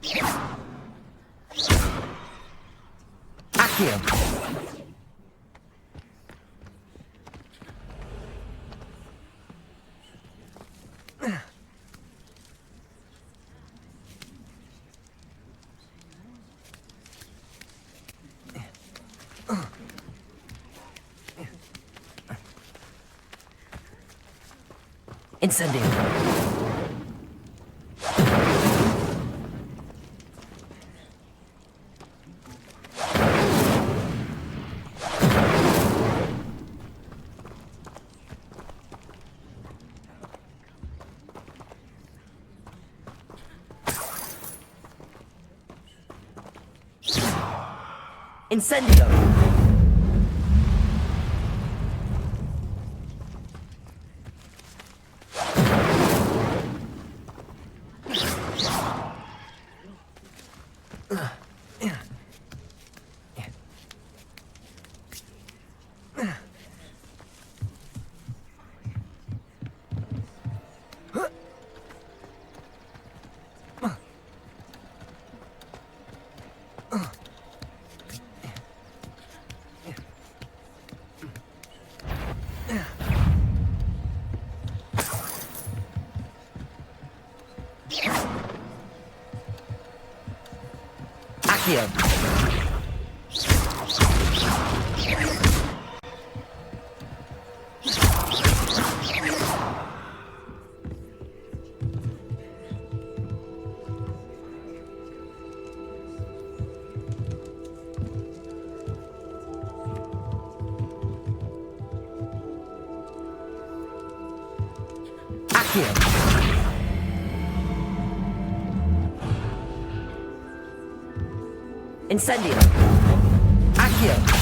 Accio. Incendio. Incendio. Accio. Accio. Incendio. Accio.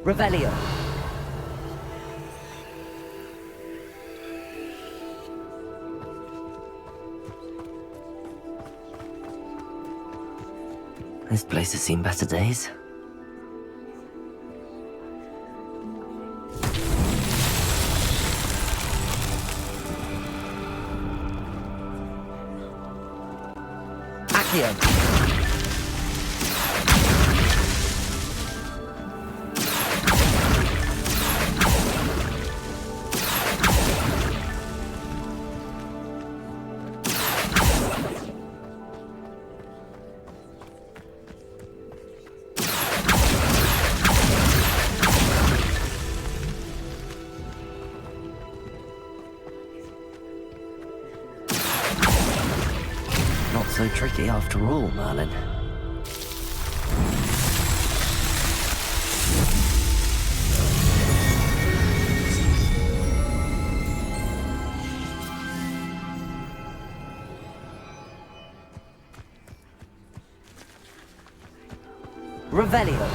Revelio. This place has seen better days. Accio. Not so tricky after all, Merlin. Revelio.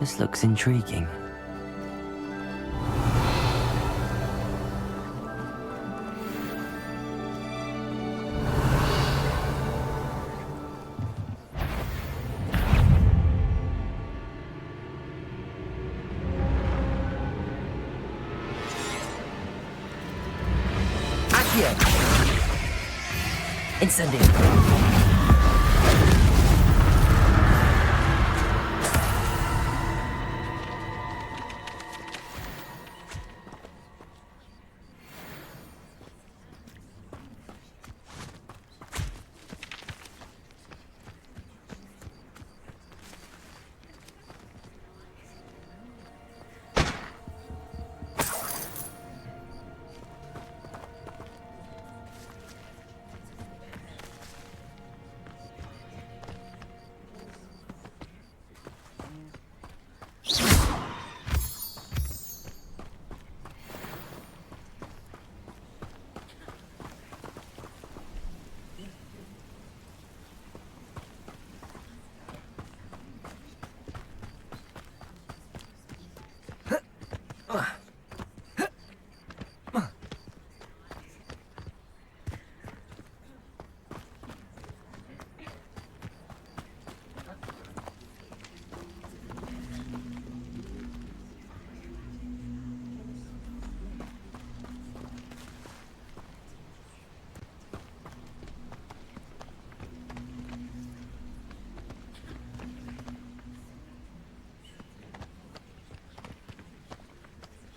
This looks intriguing. Incendio.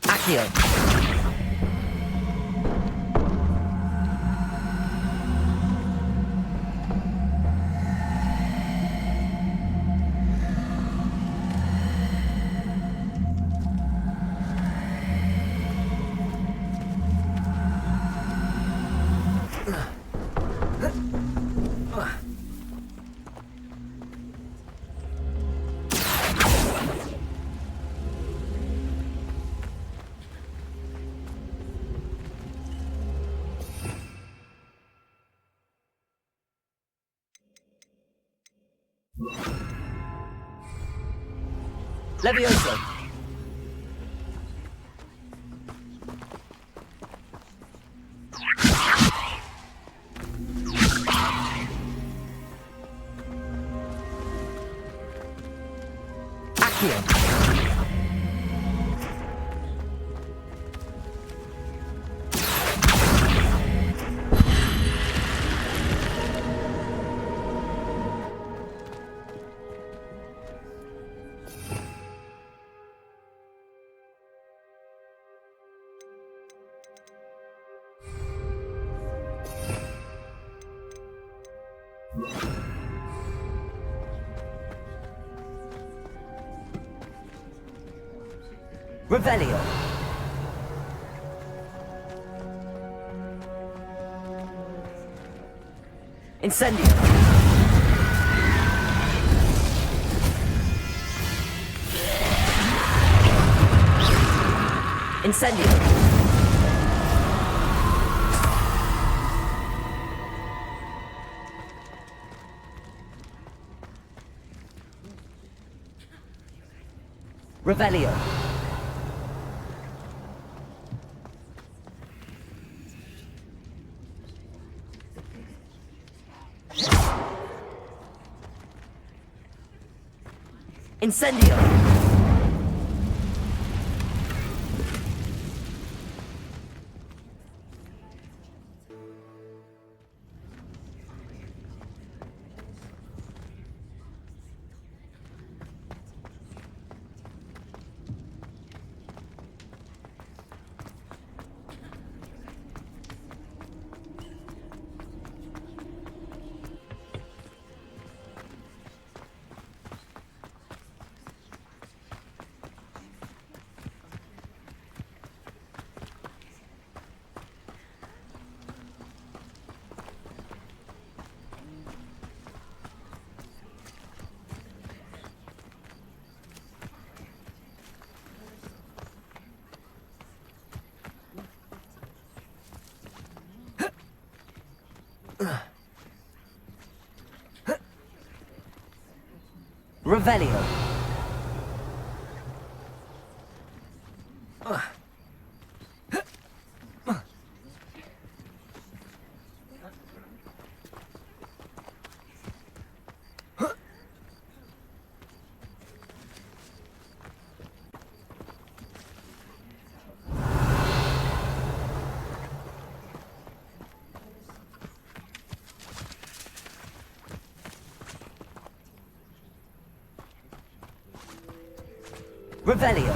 Accio. Levioso. Accio. Revelio. Incendio. Incendio. Revelio. Incendio. Revelio. Revelio.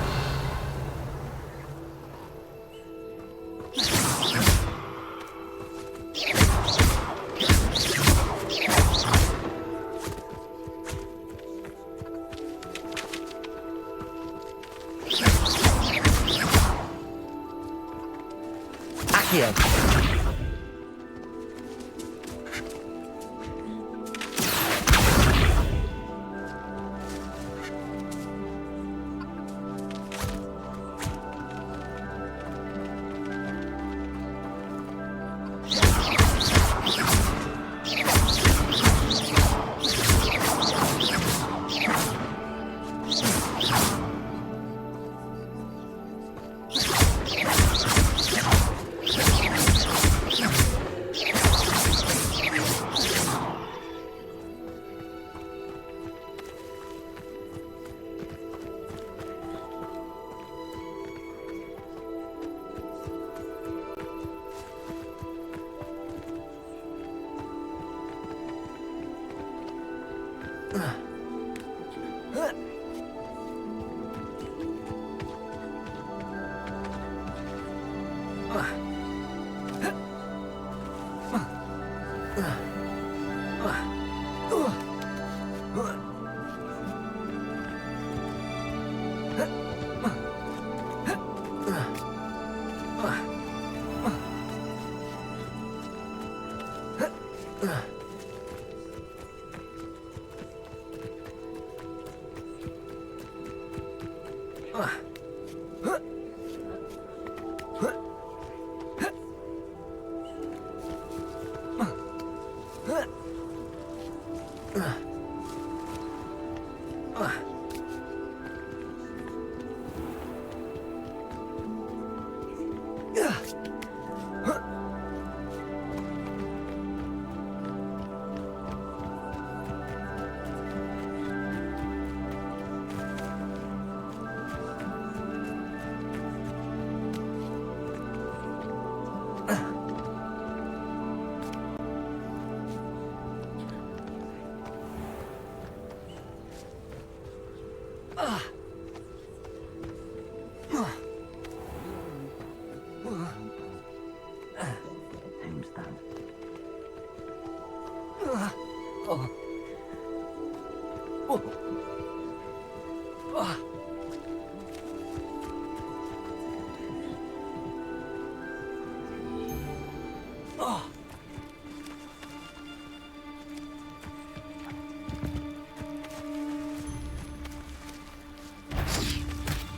Accio.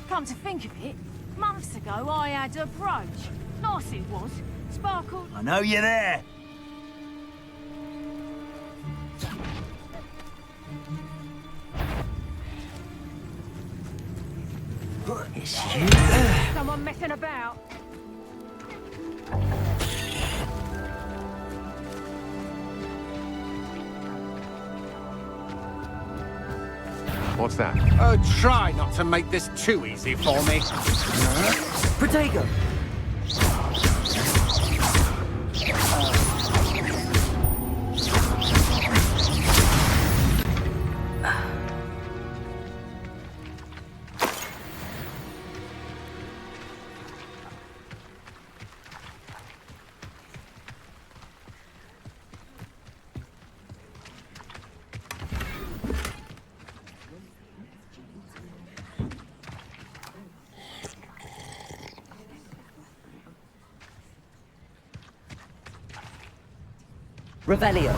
Come to think of it, months ago I had a brooch. Nice it was. Sparkled. I know you're there. It's you. Someone messing about. What's that? Oh, try not to make this too easy for me. Protego. Revelio.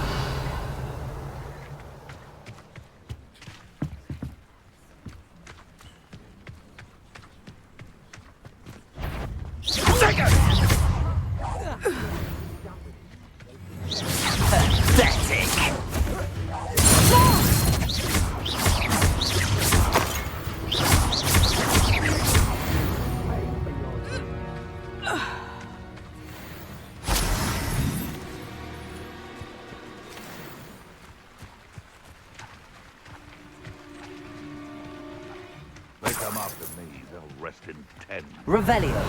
They come after me, they'll rest in 10. Revelio.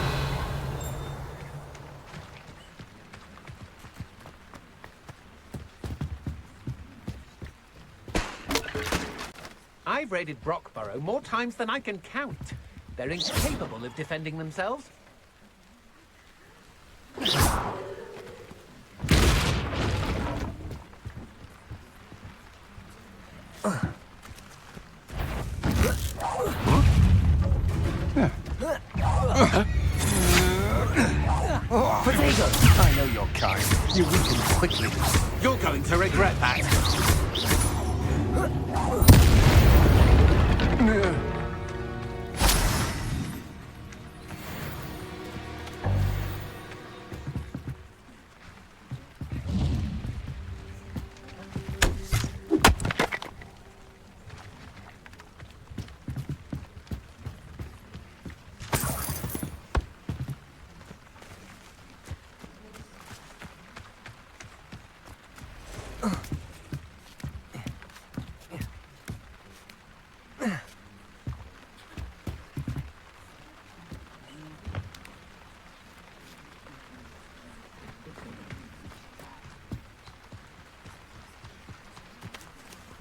I I've raided Brockborough more times than I can count. They're incapable of defending themselves. Protego! I know your kind. You weaken quickly. You're going to regret that.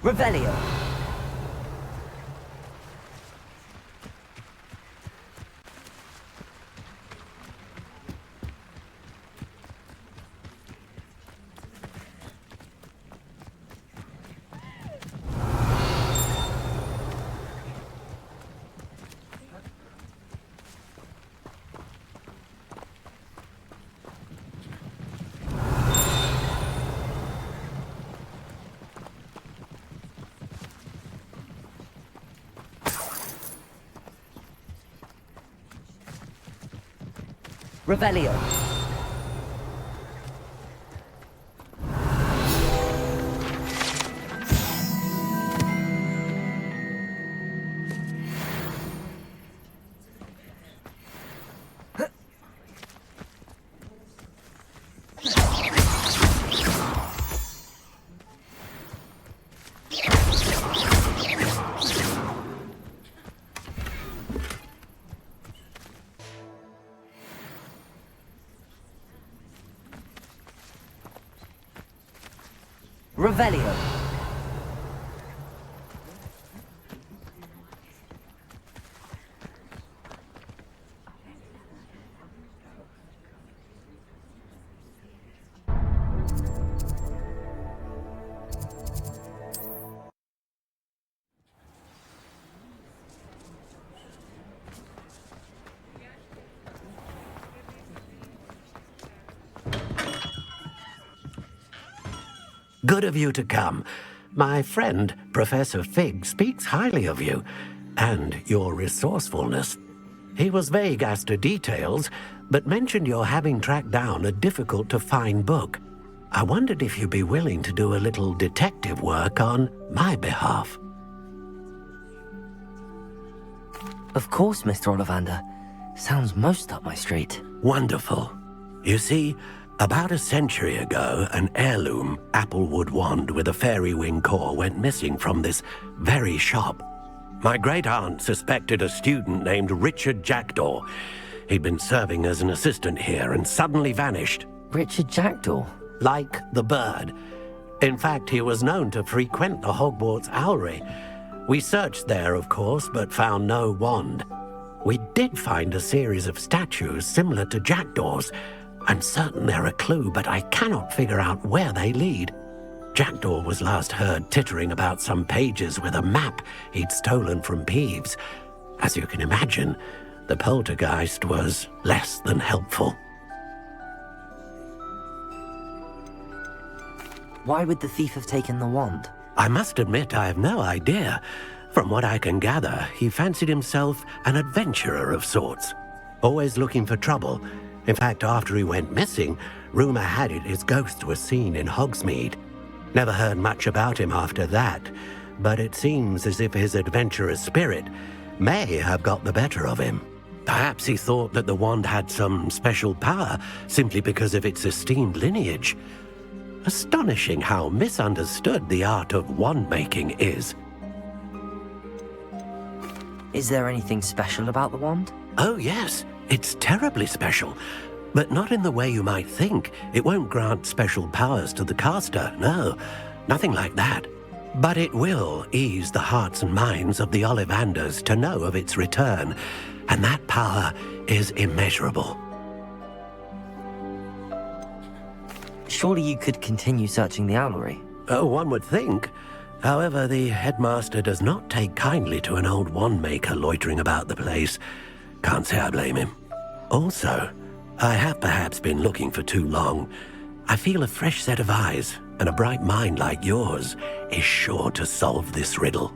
Revelio. Revelio. Revelio. Good of you to come. My friend, Professor Fig, speaks highly of you and your resourcefulness. He was vague as to details, but mentioned your having tracked down a difficult-to-find book. I wondered if you'd be willing to do a little detective work on my behalf. Of course, Mr. Ollivander. Sounds most up my street. Wonderful. You see, about a century ago, an heirloom applewood wand with a fairy wing core went missing from this very shop. My great-aunt suspected a student named Richard Jackdaw. He'd been serving as an assistant here and suddenly vanished. Richard Jackdaw? Like the bird. In fact, he was known to frequent the Hogwarts Owlery. We searched there, of course, but found no wand. We did find a series of statues similar to Jackdaw's. I'm certain they're a clue, but I cannot figure out where they lead. Jackdaw was last heard tittering about some pages with a map he'd stolen from Peeves. As you can imagine, the poltergeist was less than helpful. Why would the thief have taken the wand? I must admit I have no idea. From what I can gather, he fancied himself an adventurer of sorts, always looking for trouble. In fact, after he went missing, rumor had it his ghost was seen in Hogsmeade. Never heard much about him after that, but it seems as if his adventurous spirit may have got the better of him. Perhaps he thought that the wand had some special power simply because of its esteemed lineage. Astonishing how misunderstood the art of wand-making is. Is there anything special about the wand? Oh yes, it's terribly special. But not in the way you might think. It won't grant special powers to the caster, no. Nothing like that. But it will ease the hearts and minds of the Ollivanders to know of its return, and that power is immeasurable. Surely you could continue searching the owlery. One would think. However, the headmaster does not take kindly to an old wand-maker loitering about the place. Can't say I blame him. Also, I have perhaps been looking for too long. I feel a fresh set of eyes, and a bright mind like yours is sure to solve this riddle.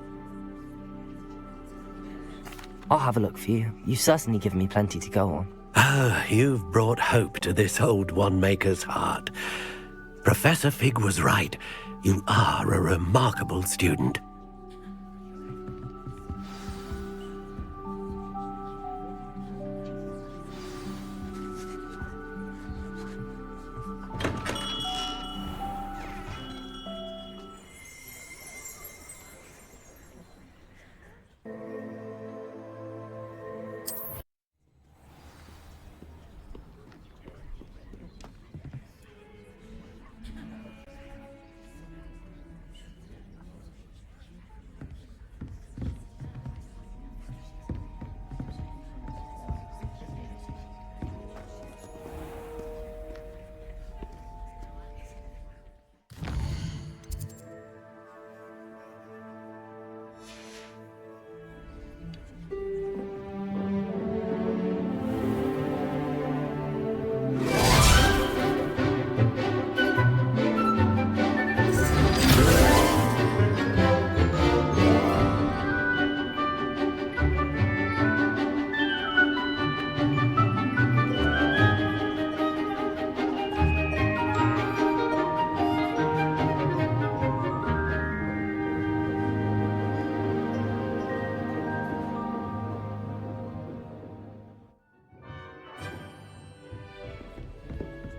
I'll have a look for you. You've certainly given me plenty to go on. Oh, you've brought hope to this old wand-maker's heart. Professor Fig was right. You are a remarkable student.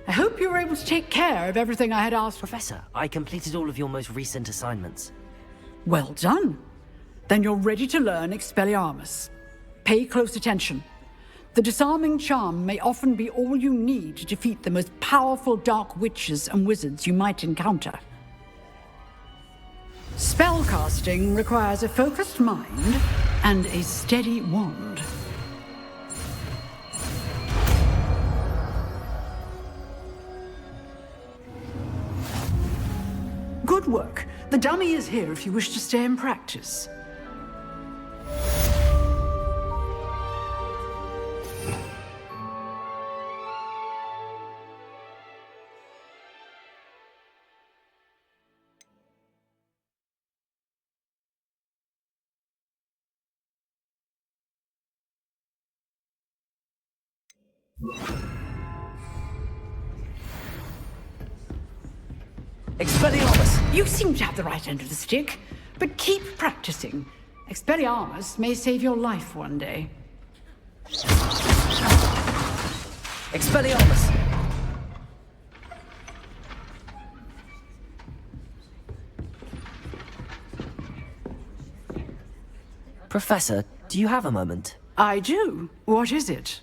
I hope you were able to take care of everything I had asked for. Professor, I completed all of your most recent assignments. Well done. Then you're ready to learn Expelliarmus. Pay close attention. The disarming charm may often be all you need to defeat the most powerful dark witches and wizards you might encounter. Spellcasting requires a focused mind and a steady wand. Good work. The dummy is here if you wish to stay and practice. Expelliarmus! You seem to have the right end of the stick, but keep practicing. Expelliarmus may save your life one day. Expelliarmus! Professor, do you have a moment? I do. What is it?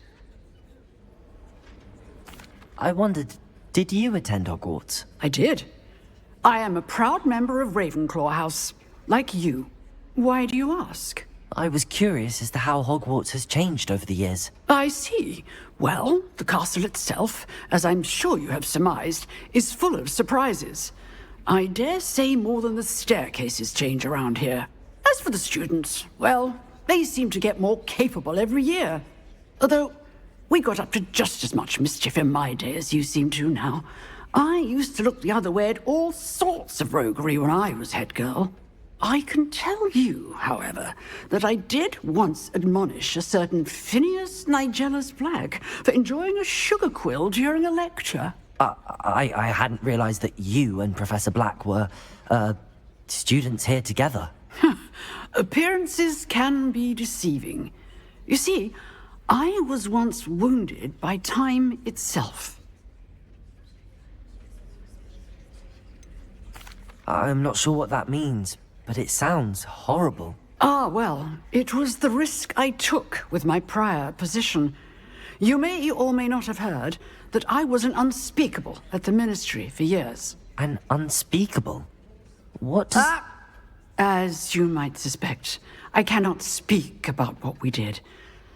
I wondered, did you attend Hogwarts? I did. I am a proud member of Ravenclaw House, like you. Why do you ask? I was curious as to how Hogwarts has changed over the years. I see. Well, the castle itself, as I'm sure you have surmised, is full of surprises. I dare say more than the staircases change around here. As for the students, well, they seem to get more capable every year. Although, we got up to just as much mischief in my day as you seem to now. I used to look the other way at all sorts of roguery when I was head girl. I can tell you, however, that I did once admonish a certain Phineas Nigellus Black for enjoying a sugar quill during a lecture. I hadn't realized that you and Professor Black were, students here together. Appearances can be deceiving. You see, I was once wounded by time itself. I'm not sure what that means, but it sounds horrible. Ah, well, it was the risk I took with my prior position. You may or may not have heard that I was an unspeakable at the Ministry for years. An unspeakable? What does... As you might suspect, I cannot speak about what we did.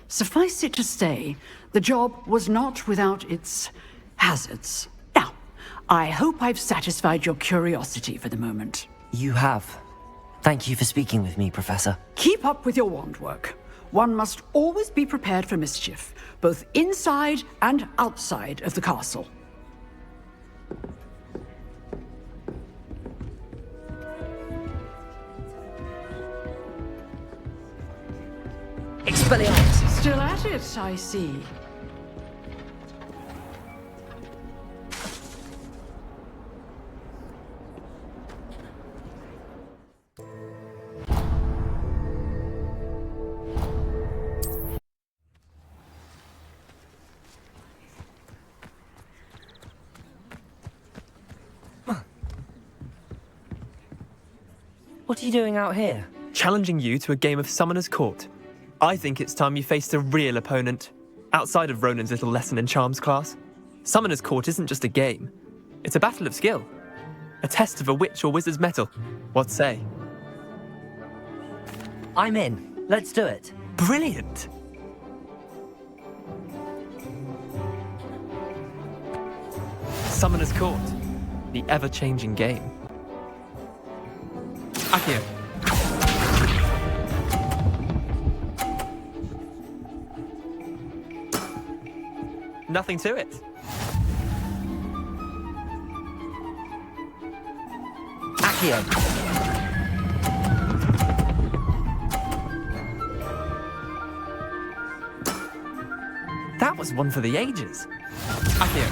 Suffice it to say, the job was not without its hazards. Now, I hope I've satisfied your curiosity for the moment. You have. Thank you for speaking with me, Professor. Keep up with your wand work. One must always be prepared for mischief, both inside and outside of the castle. Expelliarmus! Still at it, I see. What are you doing out here? Challenging you to a game of Summoner's Court. I think it's time you faced a real opponent, outside of Ronan's little lesson in charms class. Summoner's Court isn't just a game. It's a battle of skill. A test of a witch or wizard's mettle. What say? I'm in. Let's do it. Brilliant! Summoner's Court. The ever-changing game. Accio. Nothing to it. Accio. That was one for the ages. Accio.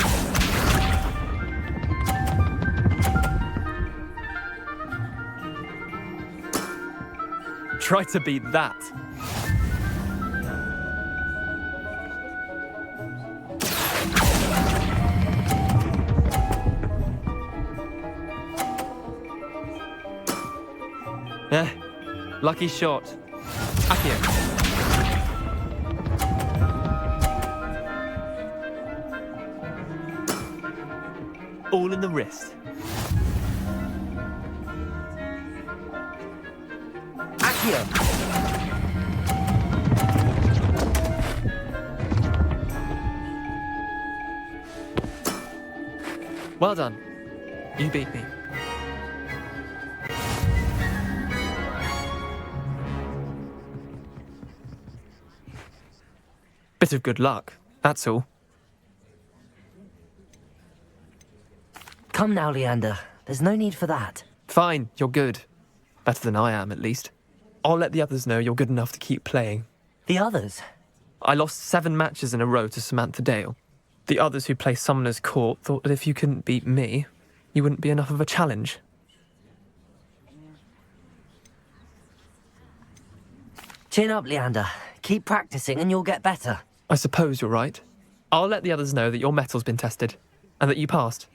Try to beat that. Lucky shot. Accio. All in the wrist. Accio. Well done. You beat me. Bit of good luck, that's all. Come now, Leander. There's no need for that. Fine, you're good. Better than I am, at least. I'll let the others know you're good enough to keep playing. The others? I lost 7 matches in a row to Samantha Dale. The others who play Summoner's Court thought that if you couldn't beat me, you wouldn't be enough of a challenge. Chin up, Leander. Keep practicing and you'll get better. I suppose you're right. I'll let the others know that your metal's been tested, and that you passed.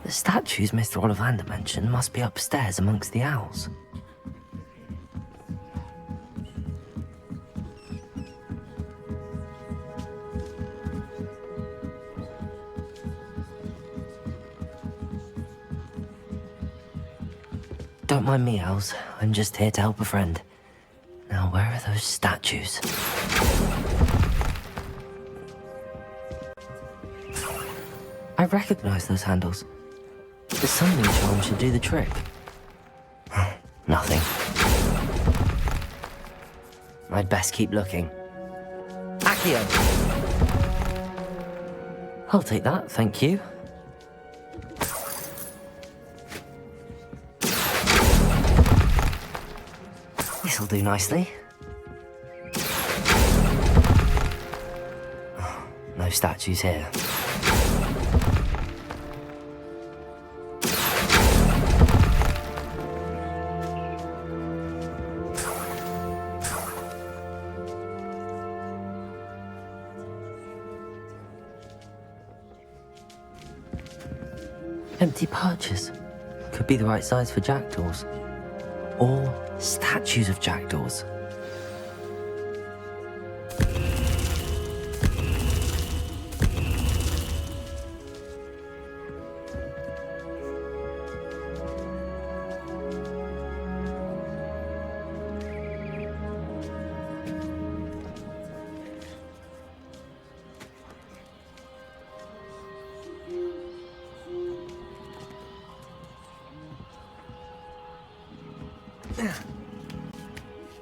The statues Mr. Ollivander mentioned must be upstairs amongst the owls. Don't mind me, Els. I'm just here to help a friend. Now, where are those statues? I recognize those handles. The summoning charm should do the trick. Nothing. I'd best keep looking. Accio! I'll take that, thank you. This'll do nicely. No statues here. Empty perches. Could be the right size for jackdaws. Or statues of jackdaws.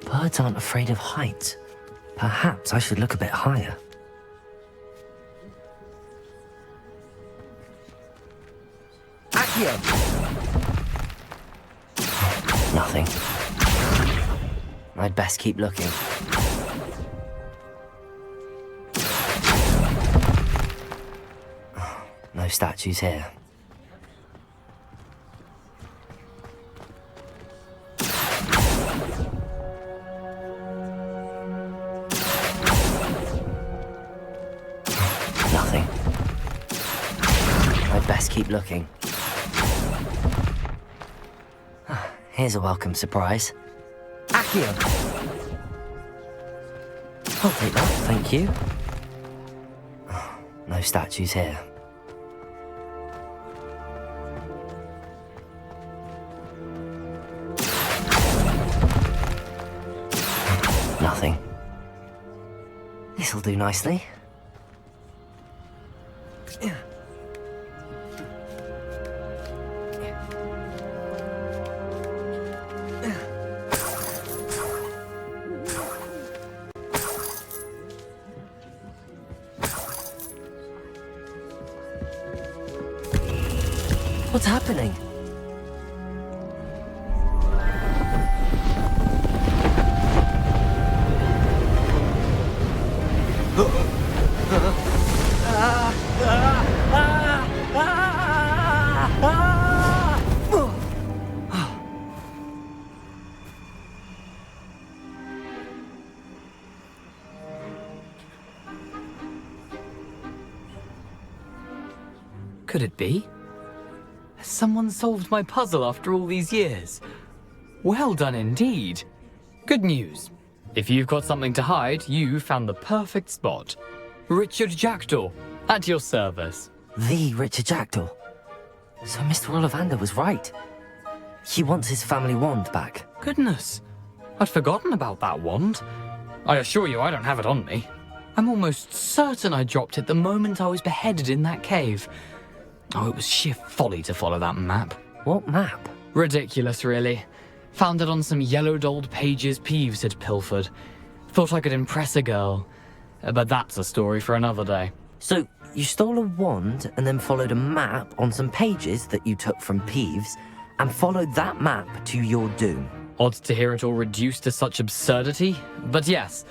Birds aren't afraid of heights. Perhaps I should look a bit higher. Accio! Nothing. I'd best keep looking. No statues here. Nothing. I'd best keep looking. Here's a welcome surprise. Accio! I'll take that, thank you. No statues here. Nothing. This'll do nicely. What's happening? Could it be? Has someone solved my puzzle after all these years? Well done indeed. Good news. If you've got something to hide, you found the perfect spot. Richard Jackdaw, at your service. The Richard Jackdaw. So Mr. Ollivander was right. He wants his family wand back. Goodness, I'd forgotten about that wand. I assure you I don't have it on me. I'm almost certain I dropped it the moment I was beheaded in that cave. Oh, it was sheer folly to follow that map. What map? Ridiculous, really. Found it on some yellowed old pages Peeves had pilfered. Thought I could impress a girl. But that's a story for another day. So, you stole a wand and then followed a map on some pages that you took from Peeves and followed that map to your doom. Odd to hear it all reduced to such absurdity, but yes.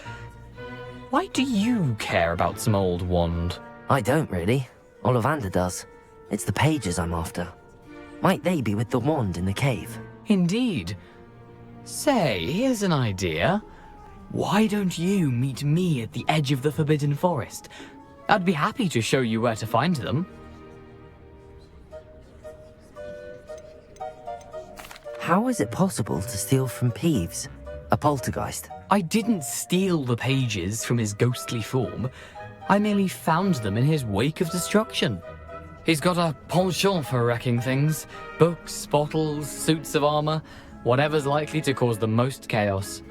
Why do you care about some old wand? I don't really. Ollivander does. It's the pages I'm after. Might they be with the wand in the cave? Indeed. Say, here's an idea. Why don't you meet me at the edge of the Forbidden Forest? I'd be happy to show you where to find them. How is it possible to steal from Peeves, a poltergeist? I didn't steal the pages from his ghostly form. I merely found them in his wake of destruction. He's got a penchant for wrecking things. Books, bottles, suits of armor. Whatever's likely to cause the most chaos.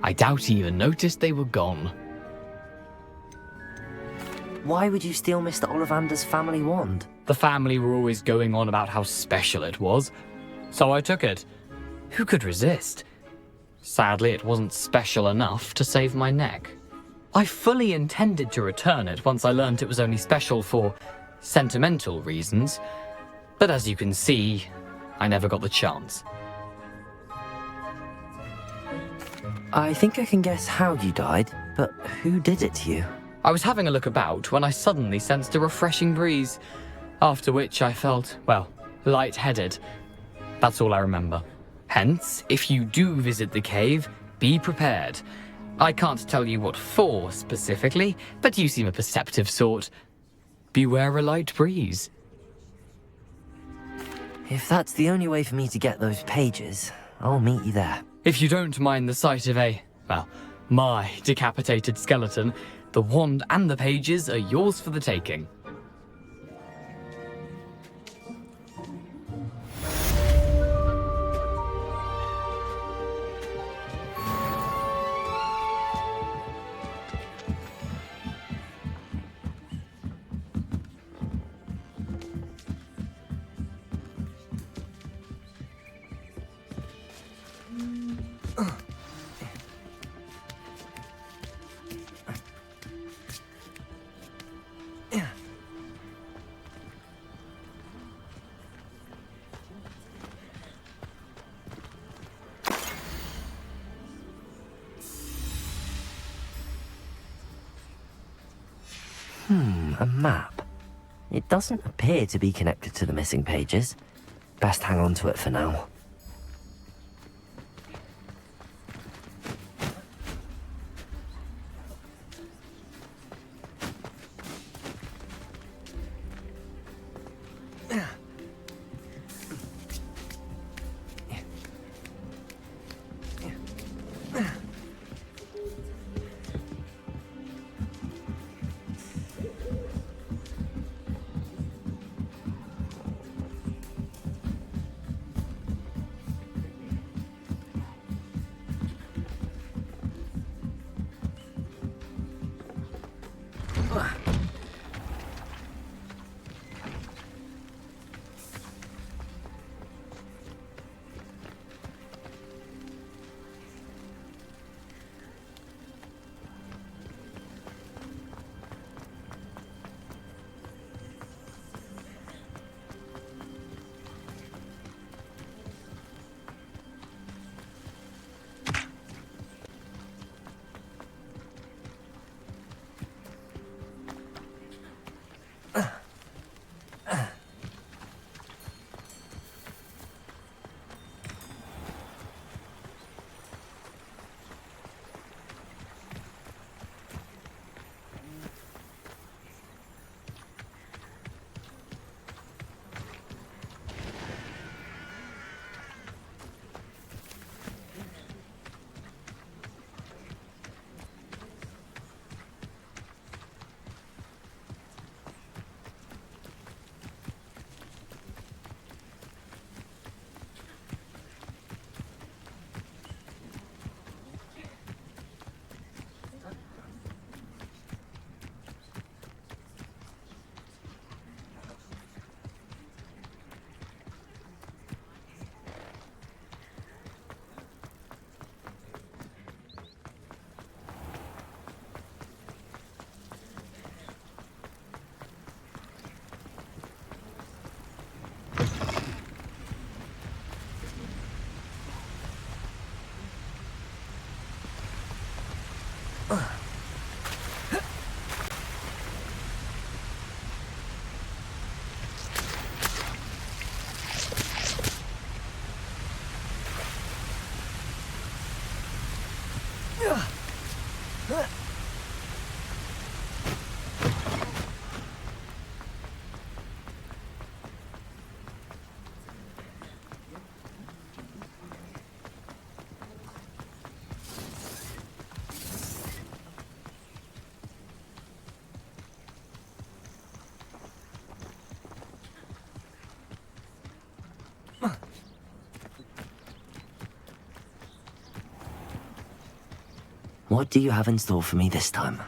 I doubt he even noticed they were gone. Why would you steal Mr. Ollivander's family wand? The family were always going on about how special it was, so I took it. Who could resist? Sadly, it wasn't special enough to save my neck. I fully intended to return it once I learned it was only special for sentimental reasons, but as you can see, I never got the chance. I think I can guess how you died, but who did it to you? I was having a look about when I suddenly sensed a refreshing breeze, after which I felt, well, lightheaded. That's all I remember. Hence, if you do visit the cave, be prepared. I can't tell you what for specifically, but you seem a perceptive sort. Beware a light breeze. If that's the only way for me to get those pages, I'll meet you there. If you don't mind the sight of my decapitated skeleton, the wand and the pages are yours for the taking. A map. It doesn't appear to be connected to the missing pages. Best hang on to it for now. What do you have in store for me this time?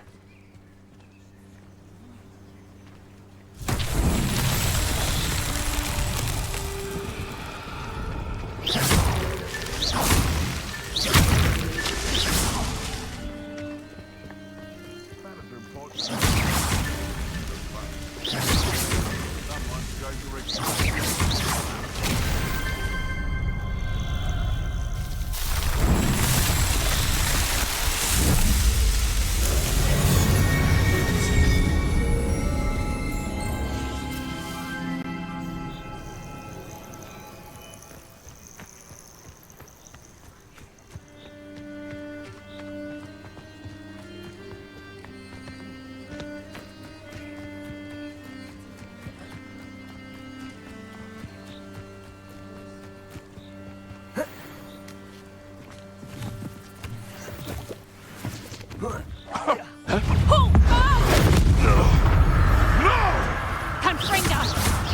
Confringo!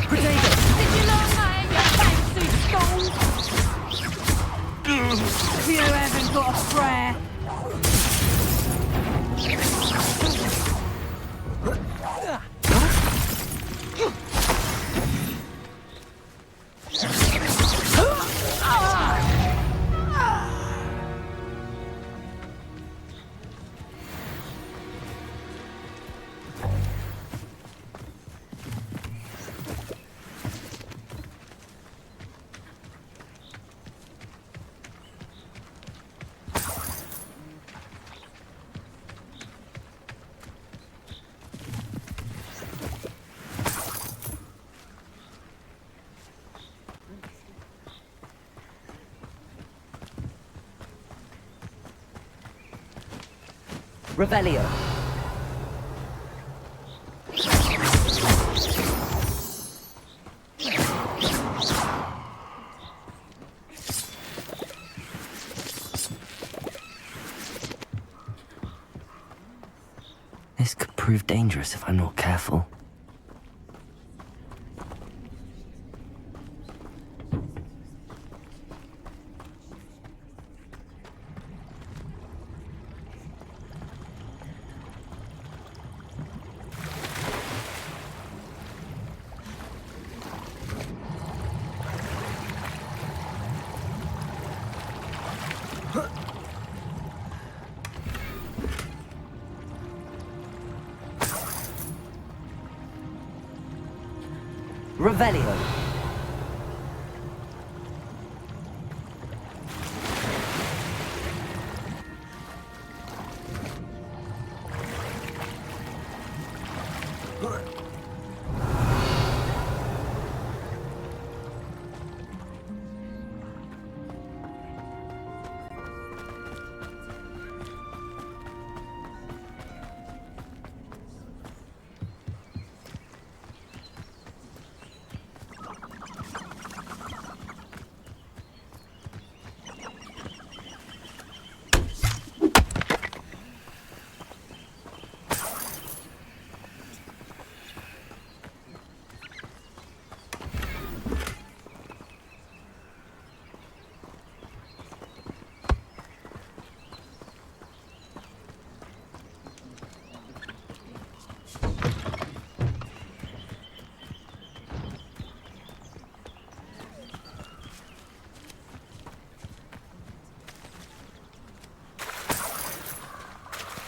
Did you learn that in your fancy school? You haven't got a prayer. Revelio. This could prove dangerous if I'm not careful. Revelio.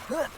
Huh.